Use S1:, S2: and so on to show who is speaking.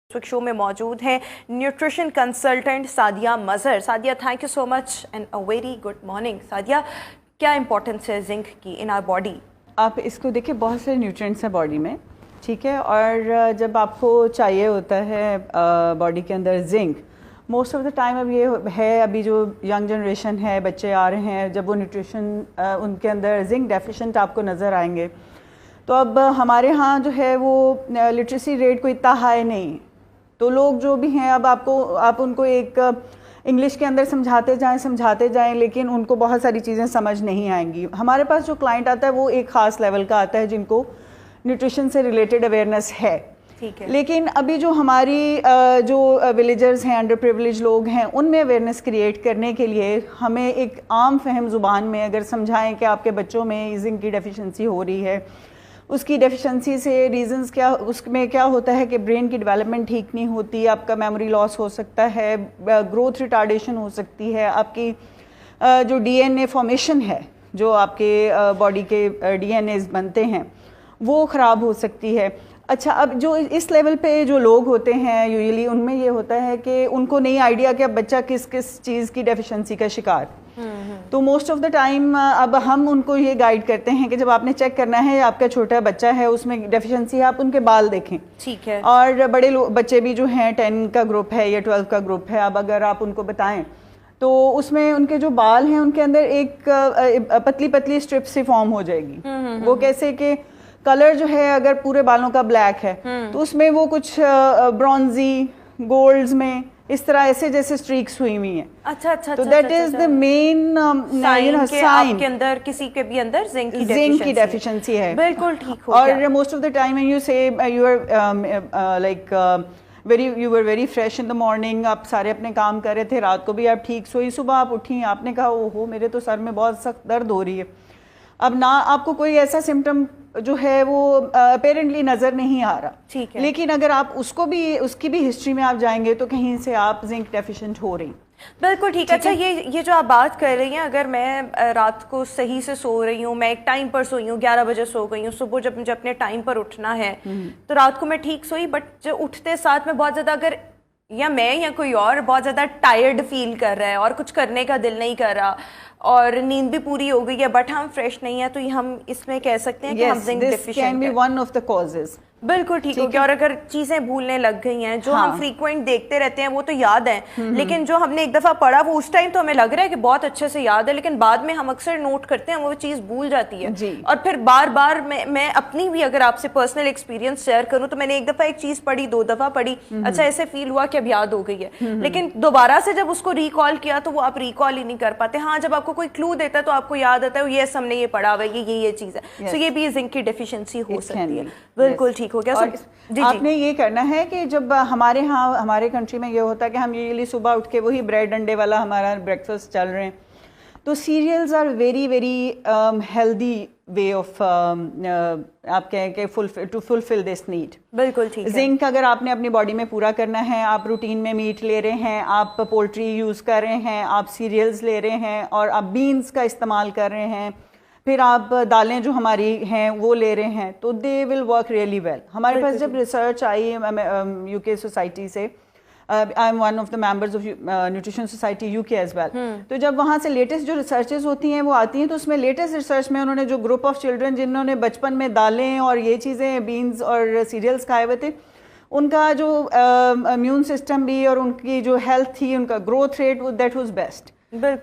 S1: Show में मौजूद हैं nutrition consultant Sadia Mazhar. Sadia, thank you so much and a very good morning. Sadia, क्या importance है जिंक की इन आवर बॉडी? आप
S2: इसको देखिए, बहुत से न्यूट्रिएंट्स हैं बॉडी में, ठीक है, और जब आपको चाहिए होता है बॉडी के अंदर zinc, most of the time अब ये है, अभी जो यंग जनरेशन है, बच्चे आ रहे हैं, जब वो न्यूट्रिशन उनके अंदर जिंक डेफिशिएंट आपको नज़र आएंगे। तो अब हमारे यहाँ जो है वो लिटरेसी रेट कोई इतना हाई नहीं, तो लोग जो भी हैं, अब आप उनको एक इंग्लिश के अंदर समझाते जाएं, लेकिन उनको बहुत सारी चीज़ें समझ नहीं आएंगी। हमारे पास जो क्लाइंट आता है वो एक ख़ास लेवल का आता है, जिनको न्यूट्रिशन से रिलेटेड अवेयरनेस है,
S1: ठीक है।
S2: लेकिन अभी जो हमारी जो विलेजर्स हैं, अंडर प्रिविलेज लोग हैं, उनमें अवेयरनेस क्रिएट करने के लिए हमें एक आम फहम ज़ुबान में अगर समझाएं कि आपके बच्चों में जिंक की डेफिशिएंसी हो रही है, उसकी डेफिशिएंसी से रीजंस क्या, उसमें क्या होता है कि ब्रेन की डेवलपमेंट ठीक नहीं होती, आपका मेमोरी लॉस हो सकता है, ग्रोथ रिटार्डेशन हो सकती है, आपकी जो डीएनए फॉर्मेशन है, जो आपके बॉडी के डीएनएस बनते हैं, वो ख़राब हो सकती है। अच्छा, अब जो इस लेवल पे जो लोग होते हैं यूजुअली, उनमें ये होता है कि उनको नहीं आइडिया कि अब बच्चा किस किस चीज़ की डेफिशिएंसी का शिकार। तो मोस्ट ऑफ द टाइम अब हम उनको ये गाइड करते हैं कि जब आपने चेक करना है, आपका छोटा बच्चा है उसमें डेफिशिएंसी है, आप उनके बाल देखें,
S1: ठीक है,
S2: और बड़े बच्चे भी जो हैं 10 का ग्रुप है या 12 का ग्रुप है, अब अगर आप उनको बताएं तो उसमें उनके जो बाल हैं उनके अंदर एक पतली पतली स्ट्रिप से फॉर्म हो जाएगी। वो कैसे कि कलर जो है अगर पूरे बालों का ब्लैक है तो उसमें वो कुछ ब्रॉन्जी गोल्ड्स में इस तरह ऐसे जैसे स्ट्रीक्स हुई हुई हैं।
S1: अच्छा अच्छा,
S2: तो that is the main sign
S1: आपके अंदर, किसी के भी अंदर जिंक
S2: की डेफिशिएंसी है।
S1: बिल्कुल ठीक हो
S2: और
S1: गया।
S2: Most of the time you say you are like you were very fresh in the morning, आप सारे अपने काम कर रहे थे, रात को भी आप ठीक सोई, सुबह आप उठी, आपने कहा ओहो मेरे तो सर में बहुत सख्त दर्द हो रही है। अब ना आपको कोई ऐसा सिम्टम जो है वो अपेरेंटली नज़र नहीं आ रहा,
S1: ठीक है,
S2: लेकिन अगर आप उसकी भी हिस्ट्री में आप जाएंगे तो कहीं से आप जिंक डेफिशिएंट हो रही।
S1: बिल्कुल ठीक। अच्छा, ये जो आप बात कर रही हैं, अगर मैं रात को सही से सो रही हूँ, मैं एक टाइम पर सोई हूँ, 11 बजे सो गई हूँ, सुबह जब मुझे अपने टाइम पर उठना है तो रात को मैं ठीक सोई, बट जो उठते साथ में बहुत ज़्यादा, अगर या मैं या कोई और बहुत ज़्यादा टायर्ड फील कर रहा है और कुछ करने का दिल नहीं कर रहा और नींद भी पूरी हो गई है बट हम फ्रेश नहीं है, तो ये हम इसमें कह सकते हैं कि हम जिंक डेफिशिएंट हैं।
S2: One of the causes.
S1: बिल्कुल ठीक हो गया। और अगर चीजें भूलने लग गई हैं, जो हम फ्रीक्वेंट देखते रहते हैं वो तो याद है, लेकिन जो हमने एक दफा पढ़ा वो उस टाइम तो हमें लग रहा है कि बहुत अच्छे से याद है, लेकिन बाद में हम अक्सर नोट करते हैं वो चीज भूल जाती है
S2: जी।
S1: और फिर बार बार मैं अपनी भी अगर आपसे पर्सनल एक्सपीरियंस शेयर करूं तो मैंने एक दफा एक चीज पढ़ी, 2 दफा पढ़ी, अच्छा ऐसे फील हुआ कि अब याद हो गई है, लेकिन दोबारा से जब उसको रिकॉल किया तो वो आप रिकॉल ही नहीं कर पाते। हाँ, जब आपको कोई क्लू देता है तो आपको याद आता है, ये हमने ये पढ़ा हुआ है, ये चीज है, सो ये भी जिंक की डेफिशिएंसी हो सकती है। बिल्कुल ठीक हो गया।
S2: जी, आपने ये करना है कि जब हमारे यहाँ हमारे कंट्री में ये होता है कि हम यूजुअली सुबह उठ के वही ब्रेड अंडे वाला हमारा ब्रेकफास्ट चल रहे हैं, तो serials are very very healthy way of आप कहें कि टू फुलफिल दिस नीड।
S1: बिल्कुल ठीक है।
S2: जिंक अगर आपने अपनी बॉडी में पूरा करना है, आप रूटीन में मीट ले रहे हैं, आप पोल्ट्री यूज़ कर रहे हैं, आप सीरियल्स ले रहे हैं और आप बीन्स का इस्तेमाल कर रहे हैं, फिर आप दालें जो हमारी हैं वो ले रहे हैं, तो they will work really well. हमारे पास जब रिसर्च आई यूके सोसाइटी से, I am one of the members of nutrition society UK as well, तो जब वहाँ से लेटेस्ट जो रिसर्चेस होती हैं वो आती हैं, तो उसमें लेटेस्ट रिसर्च में उन्होंने जो ग्रुप ऑफ चिल्ड्रन जिन्होंने बचपन में दालें और ये चीज़ें बीन्स और सीरियल्स खाए हुए थे, उनका जो इम्यून सिस्टम भी और उनकी जो हेल्थ थी, उनका growth rate, that was best.
S1: बिल्कुल।